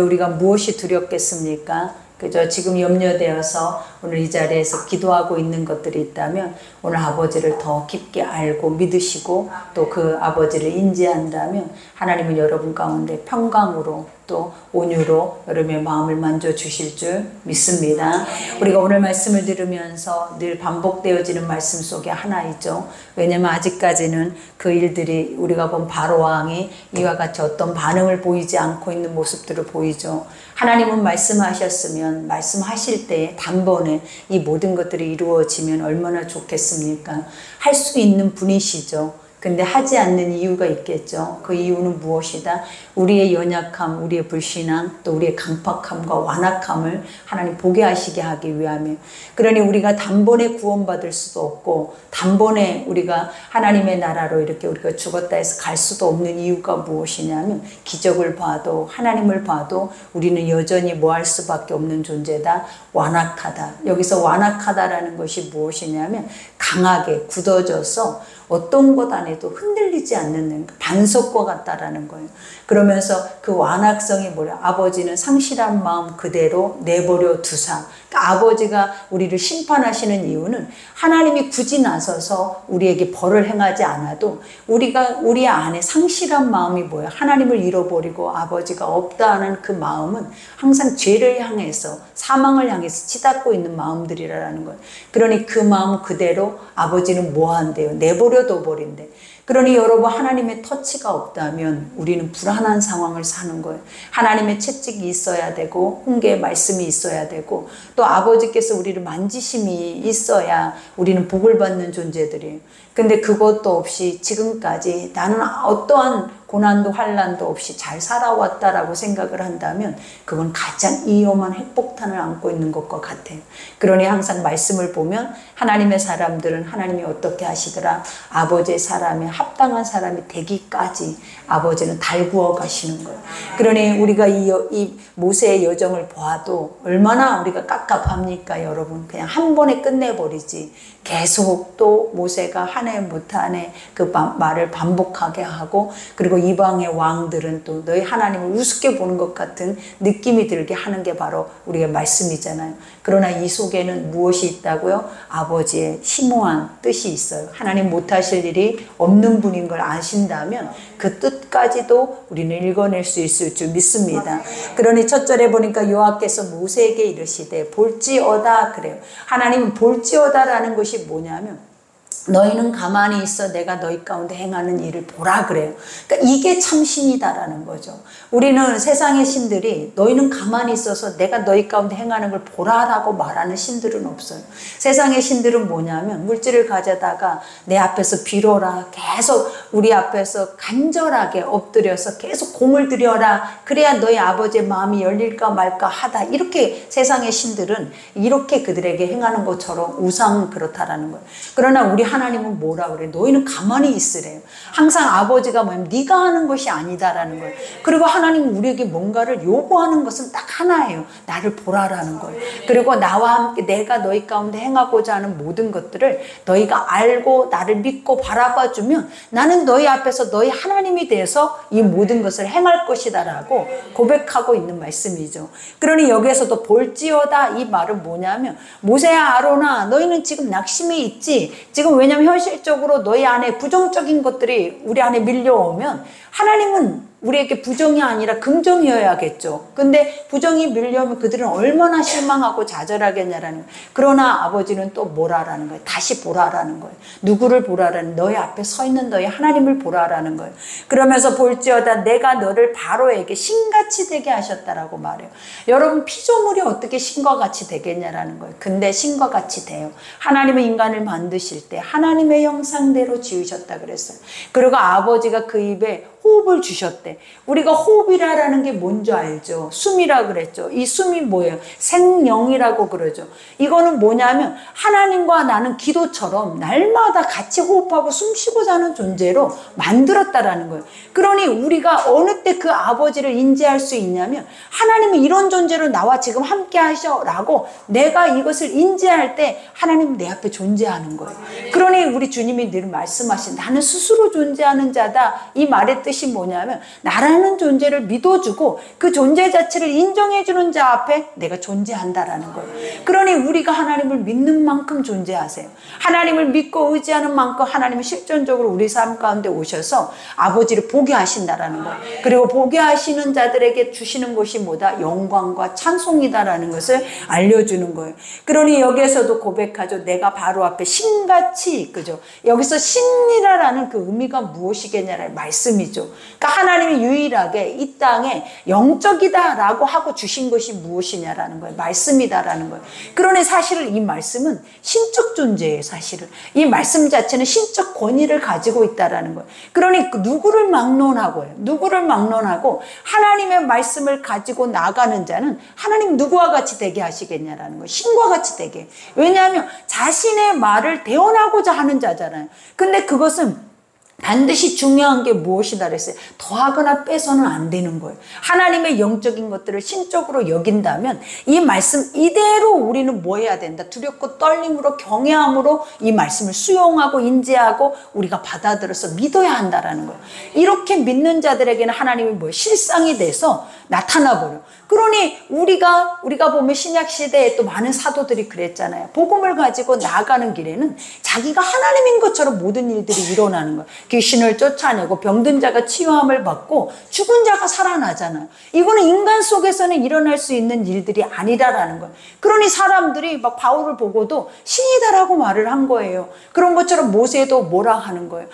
우리가 무엇이 두렵겠습니까? 그저 지금 염려되어서 오늘 이 자리에서 기도하고 있는 것들이 있다면 오늘 아버지를 더 깊게 알고 믿으시고 또 그 아버지를 인지한다면 하나님은 여러분 가운데 평강으로 또 온유로 여러분의 마음을 만져주실 줄 믿습니다. 우리가 오늘 말씀을 들으면서 늘 반복되어지는 말씀 속에 하나이죠. 왜냐하면 아직까지는 그 일들이 우리가 본 바로왕이 이와 같이 어떤 반응을 보이지 않고 있는 모습들을 보이죠. 하나님은 말씀하셨으면 말씀하실 때 단번에 이 모든 것들이 이루어지면 얼마나 좋겠습니까? 할 수 있는 분이시죠. 근데 하지 않는 이유가 있겠죠. 그 이유는 무엇이다? 우리의 연약함, 우리의 불신앙, 또 우리의 강팍함과 완악함을 하나님 보게 하시게 하기 위함이에요. 그러니 우리가 단번에 구원받을 수도 없고 단번에 우리가 하나님의 나라로 이렇게 우리가 죽었다 해서 갈 수도 없는 이유가 무엇이냐면 기적을 봐도 하나님을 봐도 우리는 여전히 뭐 할 수밖에 없는 존재다. 완악하다. 여기서 완악하다라는 것이 무엇이냐면 강하게 굳어져서 어떤 것 안에도 흔들리지 않는 반석과 같다라는 거예요. 그러면서 그 완악성이 뭐냐? 아버지는 상실한 마음 그대로 내버려 두사. 그러니까 아버지가 우리를 심판하시는 이유는 하나님이 굳이 나서서 우리에게 벌을 행하지 않아도 우리 안에 상실한 마음이 뭐예요? 하나님을 잃어버리고 아버지가 없다 하는 그 마음은 항상 죄를 향해서 사망을 향해서 치닫고 있는 마음들이라는 거예요. 그러니 그 마음 그대로 아버지는 뭐 한대요? 내버려 둬버린대. 그러니 여러분 하나님의 터치가 없다면 우리는 불안한 상황을 사는 거예요. 하나님의 채찍이 있어야 되고 훈계의 말씀이 있어야 되고 또 아버지께서 우리를 만지심이 있어야 우리는 복을 받는 존재들이에요. 근데 그것도 없이 지금까지 나는 어떠한 고난도 환난도 없이 잘 살아왔다라고 생각을 한다면 그건 가장 위험한 핵폭탄을 안고 있는 것과 같아요. 그러니 항상 말씀을 보면 하나님의 사람들은 하나님이 어떻게 하시더라? 아버지의 사람에 합당한 사람이 되기까지 아버지는 달구어 가시는 거예요. 그러니 우리가 이 모세의 여정을 보아도 얼마나 우리가 깝깝합니까 여러분. 그냥 한 번에 끝내버리지. 계속 또 모세가 한 해 못 한 해 그 말을 반복하게 하고 그리고 이방의 왕들은 또 너희 하나님을 우습게 보는 것 같은 느낌이 들게 하는 게 바로 우리의 말씀이잖아요. 그러나 이 속에는 무엇이 있다고요? 아버지의 심오한 뜻이 있어요. 하나님 못하실 일이 없는 분인 걸 아신다면 그 뜻까지도 우리는 읽어낼 수 있을 줄 믿습니다. 그러니 첫 절에 보니까 여호와께서 모세에게 이르시되 볼지어다 그래요. 하나님은 볼지어다라는 것이 뭐냐면 너희는 가만히 있어 내가 너희 가운데 행하는 일을 보라 그래요. 그러니까 이게 참신이다라는 거죠. 우리는 세상의 신들이 너희는 가만히 있어서 내가 너희 가운데 행하는 걸 보라라고 말하는 신들은 없어요. 세상의 신들은 뭐냐면 물질을 가져다가 내 앞에서 빌어라. 계속 우리 앞에서 간절하게 엎드려서 계속 공을 들여라. 그래야 너희 아버지의 마음이 열릴까 말까 하다. 이렇게 세상의 신들은 이렇게 그들에게 행하는 것처럼 우상 그렇다라는 거예요. 그러나 우리 하나님은 뭐라 그래? 너희는 가만히 있으래요. 항상 아버지가 뭐냐면 네가 하는 것이 아니다라는 거예요. 그리고 하나님은 우리에게 뭔가를 요구하는 것은 딱 하나예요. 나를 보라라는 거예요. 그리고 나와 함께 내가 너희 가운데 행하고자 하는 모든 것들을 너희가 알고 나를 믿고 바라봐주면 나는 너희 앞에서 너희 하나님이 돼서 이 모든 것을 행할 것이다라고 고백하고 있는 말씀이죠. 그러니 여기에서도 볼지어다 이 말은 뭐냐면 모세야 아론아 너희는 지금 낙심이 있지. 지금 왜냐하면 현실적으로 너희 안에 부정적인 것들이 우리 안에 밀려오면 하나님은 우리에게 부정이 아니라 긍정이어야겠죠. 근데 부정이 밀려오면 그들은 얼마나 실망하고 좌절하겠냐라는 거예요. 그러나 아버지는 또 뭐라라는 거예요. 다시 보라라는 거예요. 누구를 보라라는 너희 앞에 서 있는 너희 하나님을 보라라는 거예요. 그러면서 볼지어다 내가 너를 바로에게 신같이 되게 하셨다라고 말해요. 여러분 피조물이 어떻게 신과 같이 되겠냐라는 거예요. 근데 신과 같이 돼요. 하나님은 인간을 만드실 때 하나님의 형상대로 지으셨다 그랬어요. 그리고 아버지가 그 입에 호흡을 주셨대. 우리가 호흡이라는 게 뭔지 알죠? 숨이라 그랬죠. 이 숨이 뭐예요? 생명이라고 그러죠. 이거는 뭐냐면 하나님과 나는 기도처럼 날마다 같이 호흡하고 숨쉬고 사는 존재로 만들었다라는 거예요. 그러니 우리가 어느 때 그 아버지를 인지할 수 있냐면 하나님이 이런 존재로 나와 지금 함께 하셔라고 내가 이것을 인지할 때 하나님은 내 앞에 존재하는 거예요. 그러니 우리 주님이 늘 말씀하신 나는 스스로 존재하는 자다. 이 말의 뜻이 뜻이 뭐냐면 나라는 존재를 믿어주고 그 존재 자체를 인정해주는 자 앞에 내가 존재한다라는 거예요. 그러니 우리가 하나님을 믿는 만큼 존재하세요. 하나님을 믿고 의지하는 만큼 하나님은 실존적으로 우리 삶 가운데 오셔서 아버지를 보게 하신다라는 거예요. 그리고 보게 하시는 자들에게 주시는 것이 뭐다? 영광과 찬송이다라는 것을 알려주는 거예요. 그러니 여기에서도 고백하죠. 내가 바로 앞에 신같이, 그죠? 여기서 신이라는 그 의미가 무엇이겠냐라는 말씀이죠. 그러니까 하나님이 유일하게 이 땅에 영적이다라고 하고 주신 것이 무엇이냐라는 거예요. 말씀이다라는 거예요. 그러니 사실은 이 말씀은 신적 존재예요. 사실은 이 말씀 자체는 신적 권위를 가지고 있다라는 거예요. 그러니 누구를 막론하고요. 누구를 막론하고 하나님의 말씀을 가지고 나가는 자는 하나님 누구와 같이 되게 하시겠냐라는 거예요. 신과 같이 되게. 왜냐하면 자신의 말을 대언하고자 하는 자잖아요. 근데 그것은 반드시 중요한 게 무엇이다 그랬어요? 더하거나 빼서는 안 되는 거예요. 하나님의 영적인 것들을 신적으로 여긴다면 이 말씀 이대로 우리는 뭐 해야 된다? 두렵고 떨림으로 경외함으로 이 말씀을 수용하고 인지하고 우리가 받아들여서 믿어야 한다라는 거예요. 이렇게 믿는 자들에게는 하나님이 뭐예요? 실상이 돼서 나타나 버려요. 그러니 우리가 보면 신약 시대에 또 많은 사도들이 그랬잖아요. 복음을 가지고 나아가는 길에는 자기가 하나님인 것처럼 모든 일들이 일어나는 거예요. 귀신을 쫓아내고 병든 자가 치유함을 받고 죽은 자가 살아나잖아요. 이거는 인간 속에서는 일어날 수 있는 일들이 아니라라는 거예요. 그러니 사람들이 막 바울을 보고도 신이다라고 말을 한 거예요. 그런 것처럼 모세도 뭐라 하는 거예요.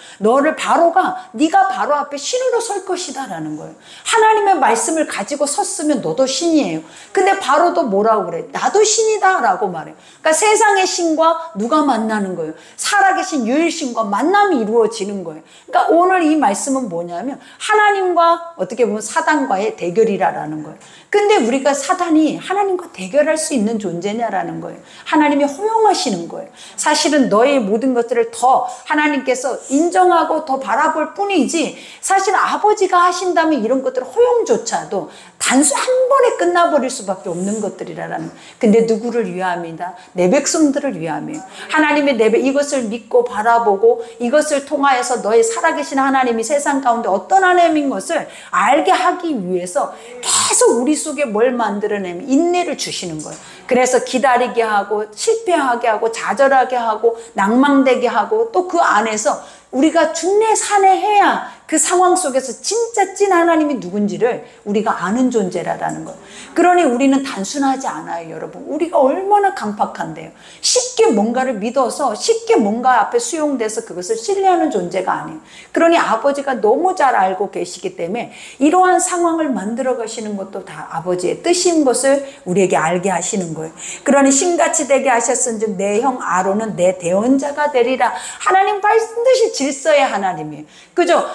네가 바로 앞에 신으로 설 것이다라는 거예요. 하나님의 말씀을 가지고 섰으면 너도 신이에요. 근데 바로도 뭐라고 그래? 나도 신이다라고 말해요. 그러니까 세상의 신과 누가 만나는 거예요? 살아계신 유일신과 만남이 이루어지는 거예요. 그러니까 오늘 이 말씀은 뭐냐면 하나님과 어떻게 보면 사단과의 대결이라는 거예요. 근데 우리가 사단이 하나님과 대결할 수 있는 존재냐라는 거예요. 하나님이 허용하시는 거예요. 사실은 너의 모든 것들을 더 하나님께서 인정하고 더 바라볼 뿐이지 사실 아버지가 하신다면 이런 것들 허용조차도 단순 한 번에 끝나버릴 수밖에 없는 것들이라는 거예요. 근데 누구를 위함이다? 내 백성들을 위함이에요. 하나님의 이것을 믿고 바라보고 이것을 통하여서 너의 살아계신 하나님이 세상 가운데 어떤 하나님인 것을 알게 하기 위해서 계속 우리 속에 뭘 만들어내면 인내를 주시는 거예요. 그래서 기다리게 하고 실패하게 하고 좌절하게 하고 낭망되게 하고 또 그 안에서 우리가 준내 산해해야 그 상황 속에서 진짜 찐 하나님이 누군지를 우리가 아는 존재라는 거예요. 그러니 우리는 단순하지 않아요, 여러분. 우리가 얼마나 강팍한데요. 쉽게 뭔가를 믿어서 쉽게 뭔가 앞에 수용돼서 그것을 신뢰하는 존재가 아니에요. 그러니 아버지가 너무 잘 알고 계시기 때문에 이러한 상황을 만들어 가시는 것도 다 아버지의 뜻인 것을 우리에게 알게 하시는 거예요. 그러니 신같이 되게 하셨은즉 내 형 아론은 내 대언자가 되리라. 하나님 반드시 질서의 하나님이에요. 그죠?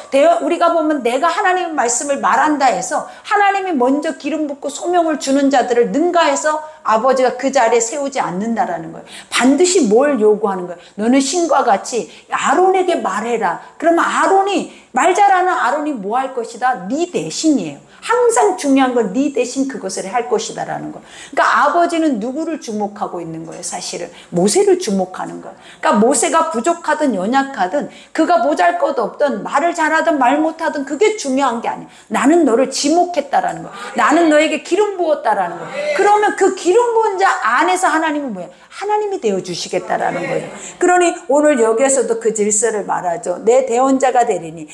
우리가 보면 내가 하나님의 말씀을 말한다 해서 하나님이 먼저 기름 붓고 소명을 주는 자들을 능가해서 아버지가 그 자리에 세우지 않는다라는 거예요. 반드시 뭘 요구하는 거예요? 너는 신과 같이 아론에게 말해라. 그러면 말 잘하는 아론이 뭐 할 것이다? 네 대신이에요. 항상 중요한 건 네 대신 그것을 할 것이다라는 거. 그러니까 아버지는 누구를 주목하고 있는 거예요? 사실은 모세를 주목하는 거예요. 그러니까 모세가 부족하든 연약하든 그가 보잘것없든 말을 잘하든 말 못하든 그게 중요한 게 아니에요. 나는 너를 지목했다라는 거예요. 나는 너에게 기름 부었다라는 거예요. 그러면 그 기름 부은 자 안에서 하나님은 뭐예요? 하나님이 되어주시겠다라는 거예요. 그러니 오늘 여기에서도 그 질서를 말하죠. 내 대언자가 되리니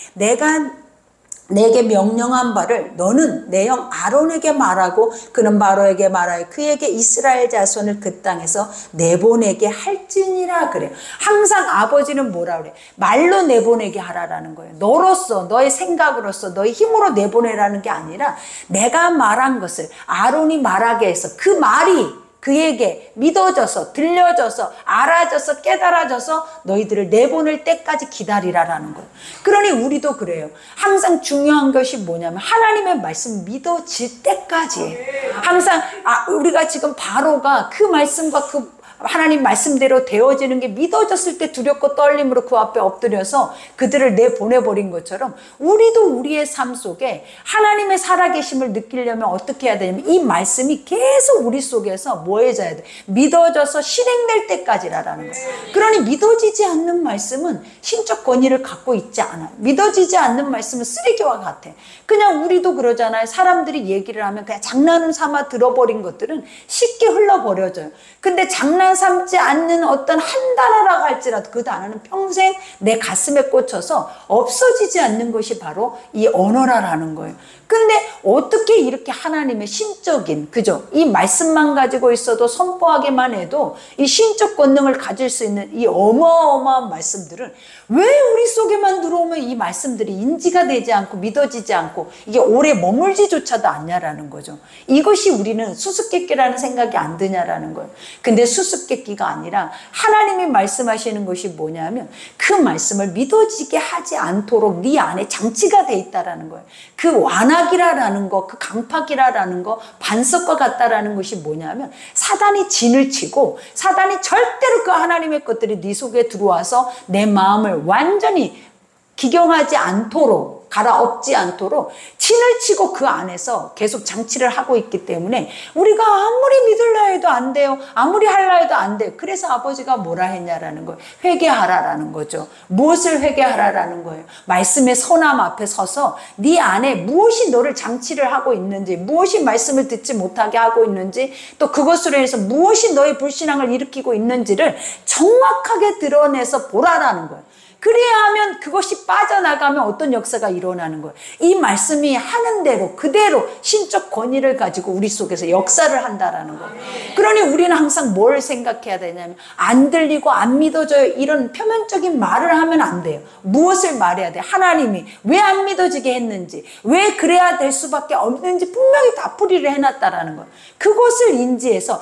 내게 명령한 바를 너는 내 형 아론에게 말하고 그는 바로에게 말하여 그에게 이스라엘 자손을 그 땅에서 내보내게 할지니라 그래요. 항상 아버지는 뭐라 그래? 말로 내보내게 하라라는 거예요. 너로서 너의 생각으로서 너의 힘으로 내보내라는 게 아니라 내가 말한 것을 아론이 말하게 해서 그 말이 그에게 믿어져서 들려져서 알아져서 깨달아져서 너희들을 내보낼 때까지 기다리라라는 거예요. 그러니 우리도 그래요. 항상 중요한 것이 뭐냐면 하나님의 말씀 믿어질 때까지 항상 우리가 지금 바로가 그 말씀과 그 하나님 말씀대로 되어지는 게 믿어졌을 때 두렵고 떨림으로 그 앞에 엎드려서 그들을 내보내버린 것처럼 우리도 우리의 삶 속에 하나님의 살아계심을 느끼려면 어떻게 해야 되냐면 이 말씀이 계속 우리 속에서 뭐해져야 돼? 믿어져서 실행될 때까지라는 거예요. 그러니 믿어지지 않는 말씀은 신적 권위를 갖고 있지 않아요. 믿어지지 않는 말씀은 쓰레기와 같아. 그냥 우리도 그러잖아요. 사람들이 얘기를 하면 그냥 장난을 삼아 들어버린 것들은 쉽게 흘러버려져요. 근데 장난 삼지 않는 어떤 한 단어라고 할지라도 그 단어는 평생 내 가슴에 꽂혀서 없어지지 않는 것이 바로 이 언어라는 거예요. 근데 어떻게 이렇게 하나님의 신적인, 그죠? 이 말씀만 가지고 있어도 선포하기만 해도 이 신적 권능을 가질 수 있는 이 어마어마한 말씀들은 왜 우리 속에만 들어오면 이 말씀들이 인지가 되지 않고 믿어지지 않고 이게 오래 머물지조차도 않냐라는 거죠. 이것이 우리는 수수께끼라는 생각이 안 드냐라는 거예요. 근데 수수께끼가 아니라 하나님이 말씀하시는 것이 뭐냐면 그 말씀을 믿어지게 하지 않도록 네 안에 장치가 돼 있다라는 거예요. 그 완악이라는 거, 그 강팍이라는 거, 반석과 같다라는 것이 뭐냐면 사단이 진을 치고 사단이 절대로 그 하나님의 것들이 네 속에 들어와서 내 마음을 완전히 기경하지 않도록, 갈아엎지 않도록 진을 치고 그 안에서 계속 장치를 하고 있기 때문에 우리가 아무리 믿으려 해도 안 돼요. 아무리 하려 해도 안 돼요. 그래서 아버지가 뭐라 했냐라는 거예요. 회개하라라는 거죠. 무엇을 회개하라라는 거예요. 말씀의 선함 앞에 서서 네 안에 무엇이 너를 장치를 하고 있는지, 무엇이 말씀을 듣지 못하게 하고 있는지, 또 그것으로 인해서 무엇이 너의 불신앙을 일으키고 있는지를 정확하게 드러내서 보라라는 거예요. 그래야 하면 그것이 빠져나가면 어떤 역사가 일어나는 거예요. 이 말씀이 하는 대로 그대로 신적 권위를 가지고 우리 속에서 역사를 한다라는 거예요. 그러니 우리는 항상 뭘 생각해야 되냐면 안 들리고 안 믿어져요. 이런 표면적인 말을 하면 안 돼요. 무엇을 말해야 돼요? 하나님이 왜 안 믿어지게 했는지, 왜 그래야 될 수밖에 없는지 분명히 다 풀이를 해놨다라는 거예요. 그것을 인지해서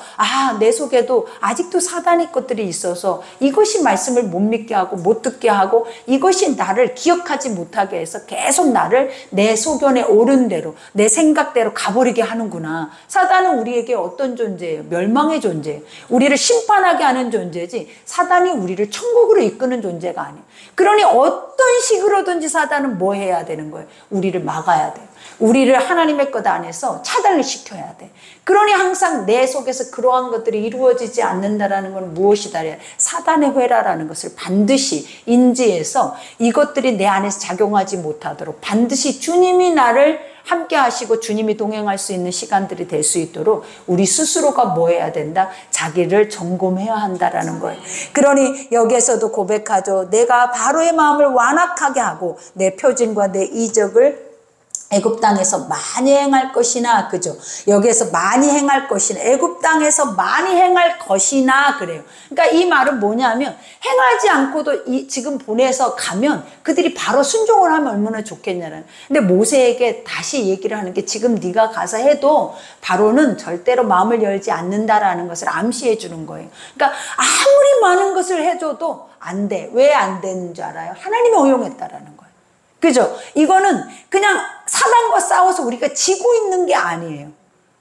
내 속에도 아직도 사단의 것들이 있어서 이것이 말씀을 못 믿게 하고 못 듣게 하고 이것이 나를 기억하지 못하게 해서 계속 나를 내 소견에 옳은 대로 내 생각대로 가버리게 하는구나. 사단은 우리에게 어떤 존재예요? 멸망의 존재예요. 우리를 심판하게 하는 존재지 사단이 우리를 천국으로 이끄는 존재가 아니에요. 그러니 어떤 식으로든지 사단은 뭐 해야 되는 거예요? 우리를 막아야 돼요. 우리를 하나님의 것 안에서 차단을 시켜야 돼. 그러니 항상 내 속에서 그러한 것들이 이루어지지 않는다라는 건 무엇이다? 사단의 회라라는 것을 반드시 인지해서 이것들이 내 안에서 작용하지 못하도록 반드시 주님이 나를 함께 하시고 주님이 동행할 수 있는 시간들이 될 수 있도록 우리 스스로가 뭐 해야 된다? 자기를 점검해야 한다라는 거예요. 그러니 여기에서도 고백하죠. 내가 바로의 마음을 완악하게 하고 내 표징과 내 이적을 애굽 땅에서 많이 행할 것이나, 그죠? 여기에서 많이 행할 것이나, 애굽 땅에서 많이 행할 것이나, 그래요. 그러니까 이 말은 뭐냐면 행하지 않고도 지금 보내서 가면 그들이 바로 순종을 하면 얼마나 좋겠냐는. 근데 모세에게 다시 얘기를 하는 게 지금 네가 가서 해도 바로는 절대로 마음을 열지 않는다라는 것을 암시해 주는 거예요. 그러니까 아무리 많은 것을 해줘도 안 돼. 왜 안 되는 줄 알아요? 하나님이 허용했다라는 거예요. 그죠? 이거는 그냥 사단과 싸워서 우리가 지고 있는 게 아니에요.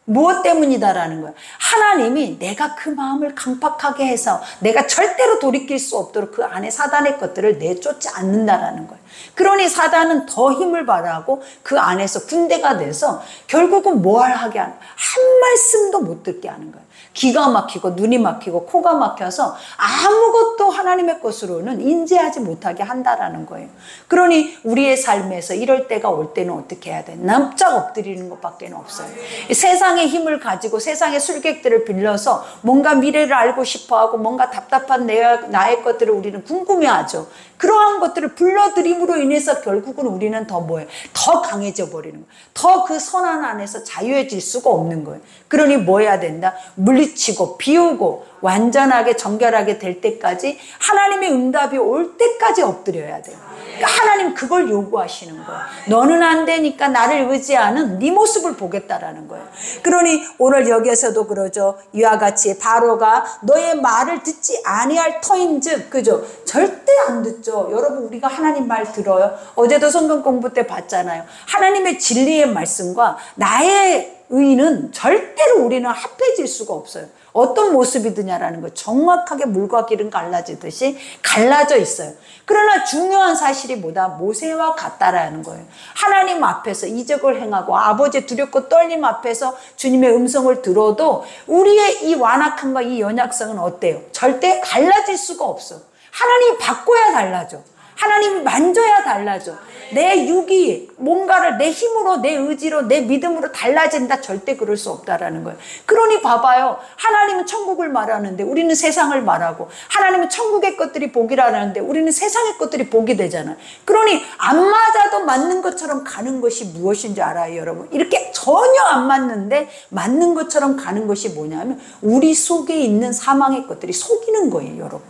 무엇 때문이다라는 거예요. 하나님이 내가 그 마음을 강팍하게 해서 내가 절대로 돌이킬 수 없도록 그 안에 사단의 것들을 내쫓지 않는다라는 거예요. 그러니 사단은 더 힘을 발휘하고 그 안에서 군대가 돼서 결국은 뭘 하게 하는 거예요. 한 말씀도 못 듣게 하는 거예요. 기가 막히고 눈이 막히고 코가 막혀서 아무것도 하나님의 것으로는 인지하지 못하게 한다라는 거예요. 그러니 우리의 삶에서 이럴 때가 올 때는 어떻게 해야 돼? 납작 엎드리는 것밖에 없어요. 세상의 힘을 가지고 세상의 술객들을 빌려서 뭔가 미래를 알고 싶어하고 뭔가 답답한 나의 것들을 우리는 궁금해하죠. 그러한 것들을 불러들임으로 인해서 결국은 우리는 더 뭐예요? 더 강해져 버리는 거예요. 더 그 선한 안에서 자유해질 수가 없는 거예요. 그러니 뭐 해야 된다? 물리치고 비우고 완전하게 정결하게 될 때까지 하나님의 응답이 올 때까지 엎드려야 돼요. 그러니까 하나님 그걸 요구하시는 거예요. 너는 안 되니까 나를 의지하는 네 모습을 보겠다라는 거예요. 그러니 오늘 여기에서도 그러죠. 이와 같이 바로가 너의 말을 듣지 아니할 터인즉, 그죠? 절대 안 듣죠. 여러분 우리가 하나님 말 들어요? 어제도 성경 공부 때 봤잖아요. 하나님의 진리의 말씀과 나의 의는 절대로 우리는 합해질 수가 없어요. 어떤 모습이드냐라는 거 정확하게 물과 기름 갈라지듯이 갈라져 있어요. 그러나 중요한 사실이 뭐다? 모세와 같다라는 거예요. 하나님 앞에서 이적을 행하고 아버지의 두렵고 떨림 앞에서 주님의 음성을 들어도 우리의 이 완악함과 이 연약성은 어때요? 절대 갈라질 수가 없어. 하나님이 바꿔야 달라져. 하나님이 만져야 달라져. 내 육이 뭔가를 내 힘으로, 내 의지로, 내 믿음으로 달라진다. 절대 그럴 수 없다라는 거예요. 그러니 봐봐요. 하나님은 천국을 말하는데 우리는 세상을 말하고, 하나님은 천국의 것들이 복이라는데 우리는 세상의 것들이 복이 되잖아요. 그러니 안 맞아도 맞는 것처럼 가는 것이 무엇인지 알아요, 여러분? 이렇게 전혀 안 맞는데 맞는 것처럼 가는 것이 뭐냐면 우리 속에 있는 사망의 것들이 속이는 거예요, 여러분.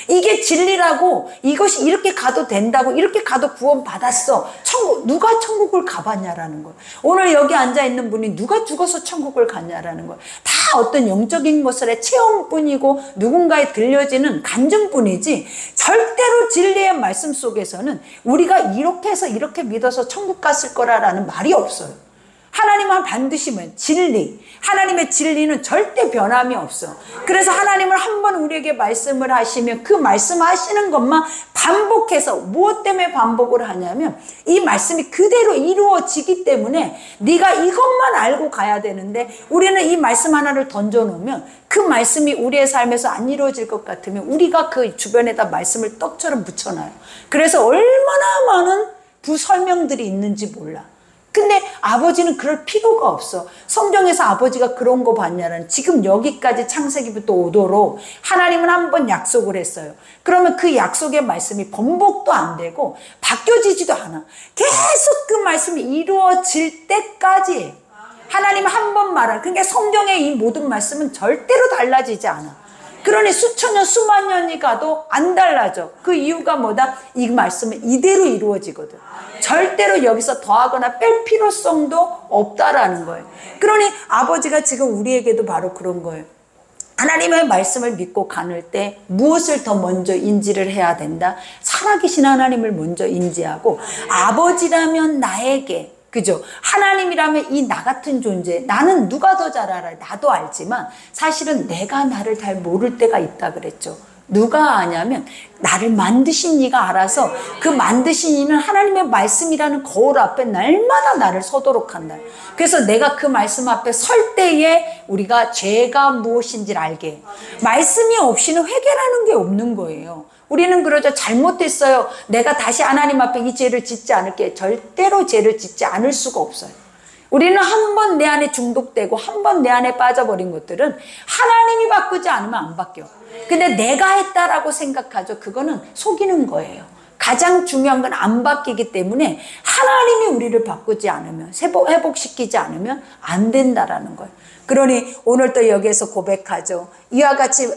이게 진리라고, 이것이 이렇게 가도 된다고, 이렇게 가도 구원 받았어. 누가 천국을 가봤냐라는 거예요. 오늘 여기 앉아있는 분이 누가 죽어서 천국을 갔냐라는 거예요. 다 어떤 영적인 것의 체험뿐이고 누군가에 들려지는 간증뿐이지, 절대로 진리의 말씀 속에서는 우리가 이렇게 해서 이렇게 믿어서 천국 갔을 거라는 말이 없어요. 하나님은 반드시 진리, 하나님의 진리는 절대 변함이 없어. 그래서 하나님을 한번 우리에게 말씀을 하시면 그 말씀하시는 것만 반복해서, 무엇 때문에 반복을 하냐면 이 말씀이 그대로 이루어지기 때문에 네가 이것만 알고 가야 되는데, 우리는 이 말씀 하나를 던져놓으면 그 말씀이 우리의 삶에서 안 이루어질 것 같으면 우리가 그 주변에다 말씀을 떡처럼 붙여놔요. 그래서 얼마나 많은 부설명들이 있는지 몰라. 근데 아버지는 그럴 필요가 없어. 성경에서 아버지가 그런 거 봤냐는, 지금 여기까지 창세기부터 오도록 하나님은 한번 약속을 했어요. 그러면 그 약속의 말씀이 번복도 안 되고 바뀌어지지도 않아. 계속 그 말씀이 이루어질 때까지 하나님은 한 번 말한, 그러니까 성경의 이 모든 말씀은 절대로 달라지지 않아. 그러니 수천 년, 수만 년이 가도 안 달라져. 그 이유가 뭐다? 이 말씀은 이대로 이루어지거든. 절대로 여기서 더하거나 뺄 필요성도 없다라는 거예요. 그러니 아버지가 지금 우리에게도 바로 그런 거예요. 하나님의 말씀을 믿고 가는 때 무엇을 더 먼저 인지를 해야 된다? 살아계신 하나님을 먼저 인지하고, 아버지라면 나에게, 그죠? 하나님이라면 이 나 같은 존재, 나는 누가 더 잘 알아요? 나도 알지만 사실은 내가 나를 잘 모를 때가 있다 그랬죠. 누가 아냐면 나를 만드신 이가 알아서, 그 만드신 이는 하나님의 말씀이라는 거울 앞에 날마다 나를 서도록 한다. 그래서 내가 그 말씀 앞에 설 때에 우리가 죄가 무엇인지를 알게 해요. 말씀이 없이는 회개라는 게 없는 거예요. 우리는 그러죠. 잘못했어요. 내가 다시 하나님 앞에 이 죄를 짓지 않을게. 절대로 죄를 짓지 않을 수가 없어요. 우리는 한 번 내 안에 중독되고 한 번 내 안에 빠져버린 것들은 하나님이 바꾸지 않으면 안 바뀌어. 근데 내가 했다라고 생각하죠. 그거는 속이는 거예요. 가장 중요한 건 안 바뀌기 때문에 하나님이 우리를 바꾸지 않으면, 회복시키지 않으면 안 된다라는 거예요. 그러니 오늘 또 여기에서 고백하죠. 이와 같이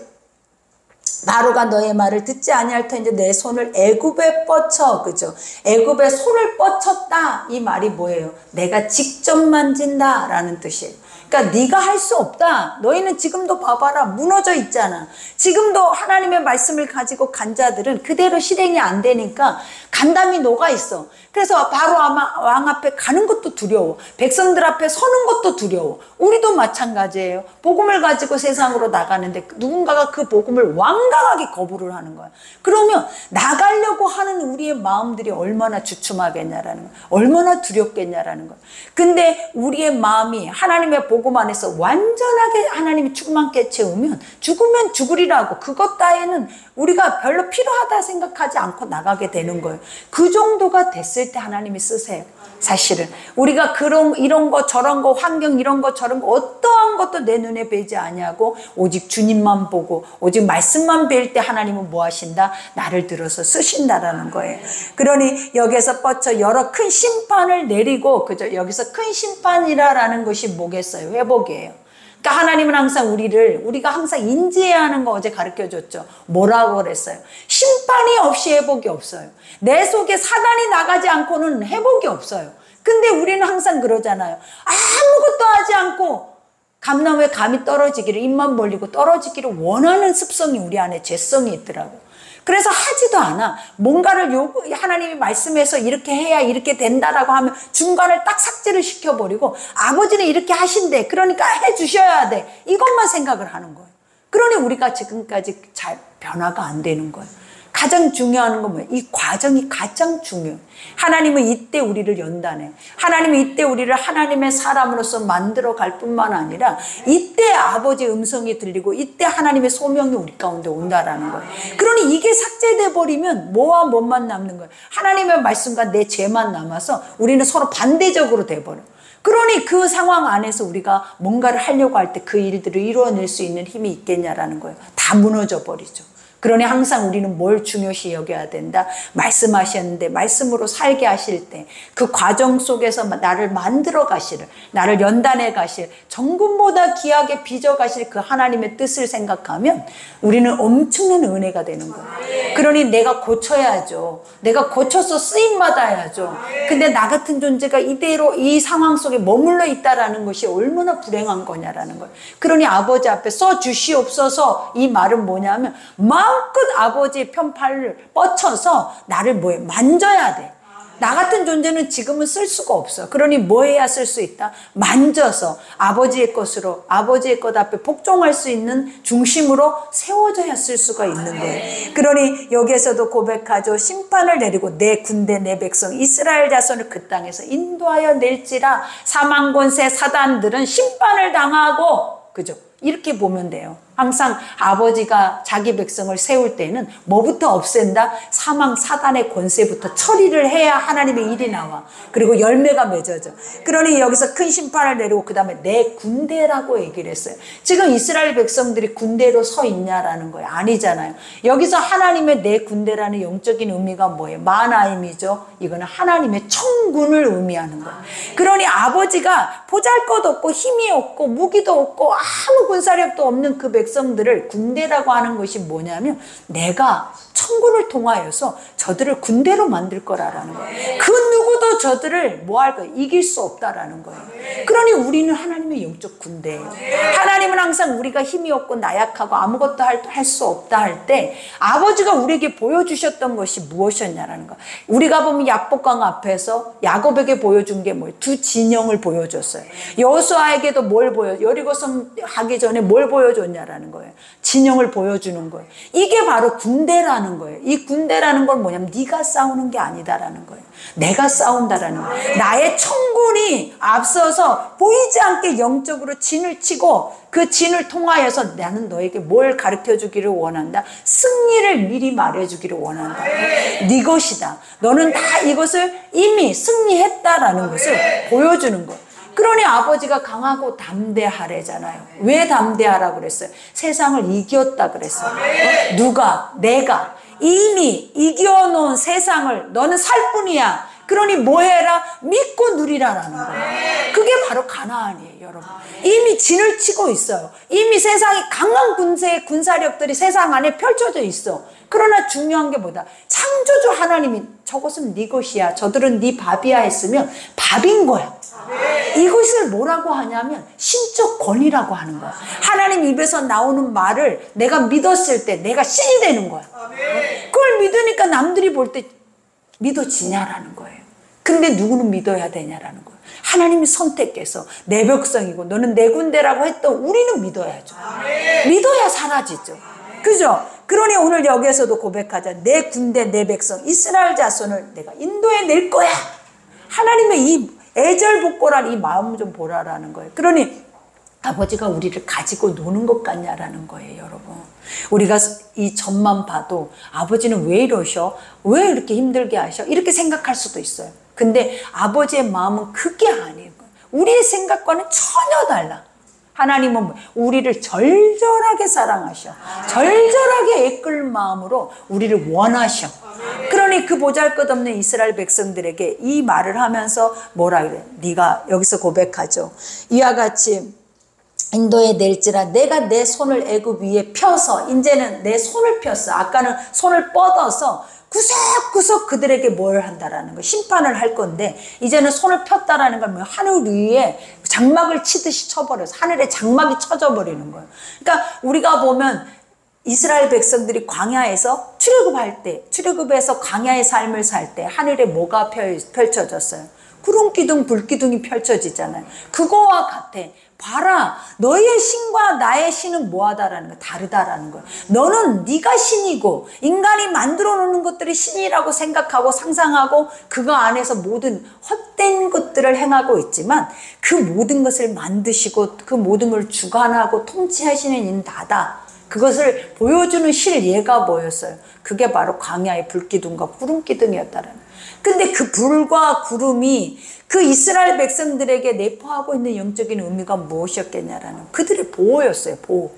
바로가 너의 말을 듣지 아니할 터인데 내 손을 애굽에 뻗쳐, 그죠? 애굽에 손을 뻗쳤다. 이 말이 뭐예요? 내가 직접 만진다라는 뜻이에요. 그러니까 네가 할 수 없다. 너희는 지금도 봐봐라, 무너져 있잖아. 지금도 하나님의 말씀을 가지고 간 자들은 그대로 실행이 안 되니까 간담이 녹아 있어. 그래서 바로 왕 앞에 가는 것도 두려워. 백성들 앞에 서는 것도 두려워. 우리도 마찬가지예요. 복음을 가지고 세상으로 나가는데 누군가가 그 복음을 완강하게 거부를 하는 거야. 그러면 나가려고 하는 우리의 마음들이 얼마나 주춤하겠냐라는 거야. 얼마나 두렵겠냐라는 거야. 근데 우리의 마음이 하나님의 복음 안에서 완전하게 하나님이 충만케 채우면 죽으면 죽으리라고, 그것 따위는 우리가 별로 필요하다 생각하지 않고 나가게 되는 거예요. 그 정도가 됐을 때 하나님이 쓰세요. 사실은 우리가 이런 거 저런 거, 환경 이런 거 저런 거 어떠한 것도 내 눈에 뵈지 아니하고 오직 주님만 보고 오직 말씀만 뵐 때 하나님은 뭐 하신다? 나를 들어서 쓰신다라는 거예요. 그러니 여기서 뻗쳐 여러 큰 심판을 내리고, 그죠? 여기서 큰 심판이라는 것이 뭐겠어요? 회복이에요. 그러니까 하나님은 항상 우리가 항상 인지해야 하는 거 어제 가르쳐줬죠. 뭐라고 그랬어요? 심판이 없이 회복이 없어요. 내 속에 사단이 나가지 않고는 회복이 없어요. 근데 우리는 항상 그러잖아요. 아무것도 하지 않고 감나무에 감이 떨어지기를, 입만 벌리고 떨어지기를 원하는 습성이 우리 안에 죄성이 있더라고요. 그래서 하지도 않아. 뭔가를 하나님이 말씀해서 이렇게 해야 이렇게 된다라고 하면 중간을 딱 삭제를 시켜버리고 아버지는 이렇게 하신대. 그러니까 해주셔야 돼. 이것만 생각을 하는 거예요. 그러니 우리가 지금까지 잘 변화가 안 되는 거예요. 가장 중요한 건 뭐예요? 이 과정이 가장 중요해요. 하나님은 이때 우리를 연단해. 하나님은 이때 우리를 하나님의 사람으로서 만들어 갈 뿐만 아니라 이때 아버지의 음성이 들리고 이때 하나님의 소명이 우리 가운데 온다라는 거예요. 그러니 이게 삭제돼 버리면 뭐와 뭐만 남는 거예요? 하나님의 말씀과 내 죄만 남아서 우리는 서로 반대적으로 돼버려요. 그러니 그 상황 안에서 우리가 뭔가를 하려고 할 때 그 일들을 이루어낼 수 있는 힘이 있겠냐라는 거예요. 다 무너져 버리죠. 그러니 항상 우리는 뭘 중요시 여겨야 된다? 말씀하셨는데 말씀으로 살게 하실 때 그 과정 속에서 나를 만들어 가시를, 나를 연단해 가실, 정금보다 귀하게 빚어 가실 그 하나님의 뜻을 생각하면 우리는 엄청난 은혜가 되는 거예요. 그러니 내가 고쳐야죠. 내가 고쳐서 쓰임 받아야죠. 근데 나 같은 존재가 이대로 이 상황 속에 머물러 있다라는 것이 얼마나 불행한 거냐라는 거예요. 그러니 아버지 앞에 써 주시옵소서, 이 말은 뭐냐면 마음껏 아버지의 편팔을 뻗쳐서 나를 뭐해? 만져야 돼. 나 같은 존재는 지금은 쓸 수가 없어. 그러니 뭐 해야 쓸 수 있다? 만져서 아버지의 것으로, 아버지의 것 앞에 복종할 수 있는 중심으로 세워져야 쓸 수가 있는 거예요. 그러니 여기에서도 고백하죠. 심판을 내리고 내 군대 내 백성 이스라엘 자손을 그 땅에서 인도하여 낼지라. 사망 권세 사단들은 심판을 당하고, 그죠? 이렇게 보면 돼요. 항상 아버지가 자기 백성을 세울 때는 뭐부터 없앤다? 사망 사단의 권세부터 처리를 해야 하나님의 일이 나와. 그리고 열매가 맺어져. 그러니 여기서 큰 심판을 내리고 그 다음에 내 군대라고 얘기를 했어요. 지금 이스라엘 백성들이 군대로 서 있냐라는 거예요. 아니잖아요. 여기서 하나님의 내 군대라는 영적인 의미가 뭐예요? 마나임이죠. 이거는 하나님의 청군을 의미하는 거예요. 그러니 아버지가 보잘것없고 힘이 없고 무기도 없고 아무 군사력도 없는 그 백성들을 군대라고 하는 것이 뭐냐면 내가 천군을 통하여서 저들을 군대로 만들 거라는 거예요. 그 누구도 저들을 뭐 할 거예요? 이길 수 없다라는 거예요. 그러니 우리는 하나님의 영적 군대예요. 하나님은 항상 우리가 힘이 없고 나약하고 아무것도 할 수 없다 할 때 아버지가 우리에게 보여주셨던 것이 무엇이었냐라는 거예요. 우리가 보면 야복강 앞에서 야곱에게 보여준 게 뭐예요? 두 진영을 보여줬어요. 여호수아에게도 뭘 여리고성 하기 전에 뭘 보여줬냐라는 거예요. 진영을 보여주는 거예요. 이게 바로 군대라는 거예요. 이 군대라는 건 뭐냐면 네가 싸우는 게 아니다라는 거예요. 내가 싸운다라는 거예요. 나의 청군이 앞서서 보이지 않게 영적으로 진을 치고 그 진을 통하여서 나는 너에게 뭘 가르쳐 주기를 원한다. 승리를 미리 말해 주기를 원한다. 네 것이다. 너는 다 이것을 이미 승리했다라는 것을 보여주는 거예요. 그러니 아버지가 강하고 담대하래잖아요. 왜 담대하라고 그랬어요? 세상을 이겼다 그랬어요. 누가? 내가 이미 이겨놓은 세상을 너는 살 뿐이야. 그러니 뭐 해라? 믿고 누리라라는 거예요. 그게 바로 가나안이에요, 여러분. 이미 진을 치고 있어요. 이미 세상이 강한 군사력들이 세상 안에 펼쳐져 있어. 그러나 중요한 게 뭐다? 창조주 하나님이 저것은 네 것이야, 저들은 네 밥이야 했으면 밥인 거야. 이것을 뭐라고 하냐면 신적 권위라고 하는 거야. 하나님 입에서 나오는 말을 내가 믿었을 때 내가 신이 되는 거야. 그걸 믿으니까 남들이 볼 때 믿어지냐라는 거예요. 근데 누구는 믿어야 되냐라는 거예요. 하나님이 선택해서 내 백성이고 너는 내 군대라고 했던 우리는 믿어야죠. 믿어야 사라지죠. 그죠? 그러니 오늘 여기에서도 고백하자. 내 군대 내 백성 이스라엘 자손을 내가 인도해 낼 거야. 하나님의 이 애절복고란 이 마음 좀 보라라는 거예요. 그러니 아버지가 우리를 가지고 노는 것 같냐라는 거예요, 여러분. 우리가 이 점만 봐도 아버지는 왜 이러셔? 왜 이렇게 힘들게 하셔? 이렇게 생각할 수도 있어요. 근데 아버지의 마음은 그게 아니에요. 우리의 생각과는 전혀 달라. 하나님은 우리를 절절하게 사랑하셔. 절절하게 애끓 마음으로 우리를 원하셔. 그러니 그 보잘것없는 이스라엘 백성들에게 이 말을 하면서 뭐라 그래? 네가 여기서 고백하죠. 이와 같이 인도에 낼지라 내가 내 손을 애굽 위에 펴서 이제는 내 손을 폈어. 아까는 손을 뻗어서 구석구석 그들에게 뭘 한다라는 거, 심판을 할 건데 이제는 손을 폈다라는 건 뭐 하늘 위에 장막을 치듯이 쳐버려서 하늘에 장막이 쳐져 버리는 거예요. 그러니까 우리가 보면 이스라엘 백성들이 광야에서 출애굽에서 광야의 삶을 살 때 하늘에 뭐가 펼쳐졌어요? 구름 기둥, 불 기둥이 펼쳐지잖아요. 그거와 같아. 봐라, 너의 신과 나의 신은 뭐하다라는 거야? 다르다라는 거야. 너는 네가 신이고 인간이 만들어 놓는 것들이 신이라고 생각하고 상상하고 그거 안에서 모든 헛된 것들을 행하고 있지만 그 모든 것을 만드시고 그 모든 걸 주관하고 통치하시는 이는 나다. 그것을 보여주는 실예가 뭐였어요? 그게 바로 광야의 불기둥과 구름기둥이었다라는 거예요. 근데 그 불과 구름이 그 이스라엘 백성들에게 내포하고 있는 영적인 의미가 무엇이었겠냐라는 그들의 보호였어요. 보호.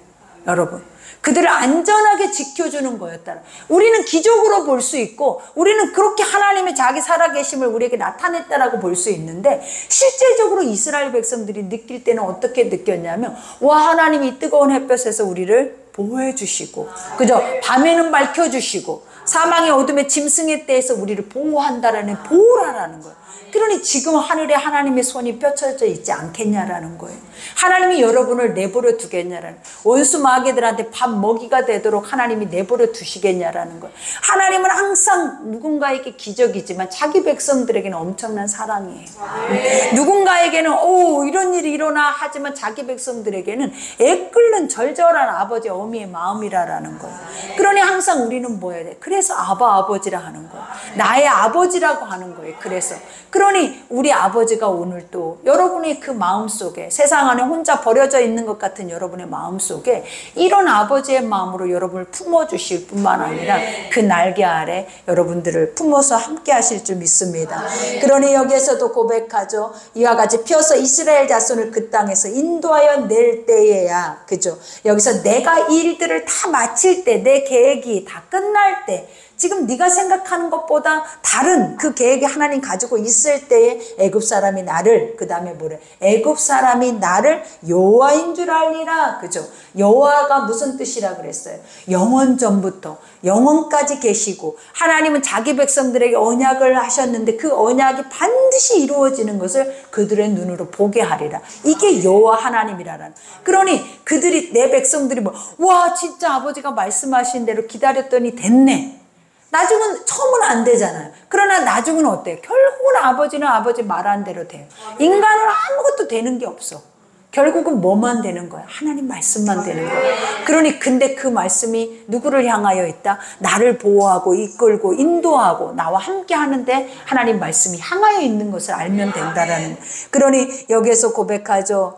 여러분, 그들을 안전하게 지켜주는 거였다. 우리는 기적으로 볼 수 있고 우리는 그렇게 하나님의 자기 살아계심을 우리에게 나타냈다라고 볼 수 있는데 실제적으로 이스라엘 백성들이 느낄 때는 어떻게 느꼈냐면 와, 하나님이 뜨거운 햇볕에서 우리를 보호해 주시고 그죠? 밤에는 밝혀주시고 사망의 어둠의 짐승의 때에서 우리를 보호한다라는 보호라는 거예요. 그러니 지금 하늘에 하나님의 손이 펼쳐져 있지 않겠냐라는 거예요. 하나님이 여러분을 내버려 두겠냐라는 거예요. 원수 마귀들한테 밥 먹이가 되도록 하나님이 내버려 두시겠냐라는 거예요. 하나님은 항상 누군가에게 기적이지만 자기 백성들에게는 엄청난 사랑이에요. 누군가에게는 이런 일이 일어나 하지만 자기 백성들에게는 애끓는 절절한 아버지 어미의 마음이라는 거예요. 그러니 항상 우리는 뭐 해야 돼? 그래서 아버지라 하는 거예요. 나의 아버지라고 하는 거예요. 그러니 우리 아버지가 오늘 또 여러분의 그 마음속에 세상 안에 혼자 버려져 있는 것 같은 여러분의 마음속에 이런 아버지의 마음으로 여러분을 품어주실 뿐만 아니라 그 날개 아래 여러분들을 품어서 함께 하실 줄 믿습니다. 그러니 여기에서도 고백하죠. 이와 같이 펴서 이스라엘 자손을 그 땅에서 인도하여 낼 때에야, 그죠? 여기서 내가 이 일들을 다 마칠 때, 내 계획이 다 끝날 때, 지금 네가 생각하는 것보다 다른 그 계획이 하나님 가지고 있을 때에 애굽 사람이 나를, 그 다음에 뭐래? 애굽 사람이 나를 여호와인 줄 알리라. 그죠? 여호와가 무슨 뜻이라 그랬어요? 영원 전부터 영원까지 계시고 하나님은 자기 백성들에게 언약을 하셨는데 그 언약이 반드시 이루어지는 것을 그들의 눈으로 보게 하리라. 이게 여호와 하나님이라는. 그러니 그들이, 내 백성들이 와, 진짜 아버지가 말씀하신 대로 기다렸더니 됐네. 나중은, 처음은 안 되잖아요. 그러나 나중은 어때요? 결국은 아버지는 아버지 말한 대로 돼요. 인간은 아무것도 되는 게 없어. 결국은 뭐만 되는 거야? 하나님 말씀만 되는 거야. 그러니 근데 그 말씀이 누구를 향하여 있다? 나를 보호하고 이끌고 인도하고 나와 함께 하는데 하나님 말씀이 향하여 있는 것을 알면 된다라는. 그러니 여기에서 고백하죠.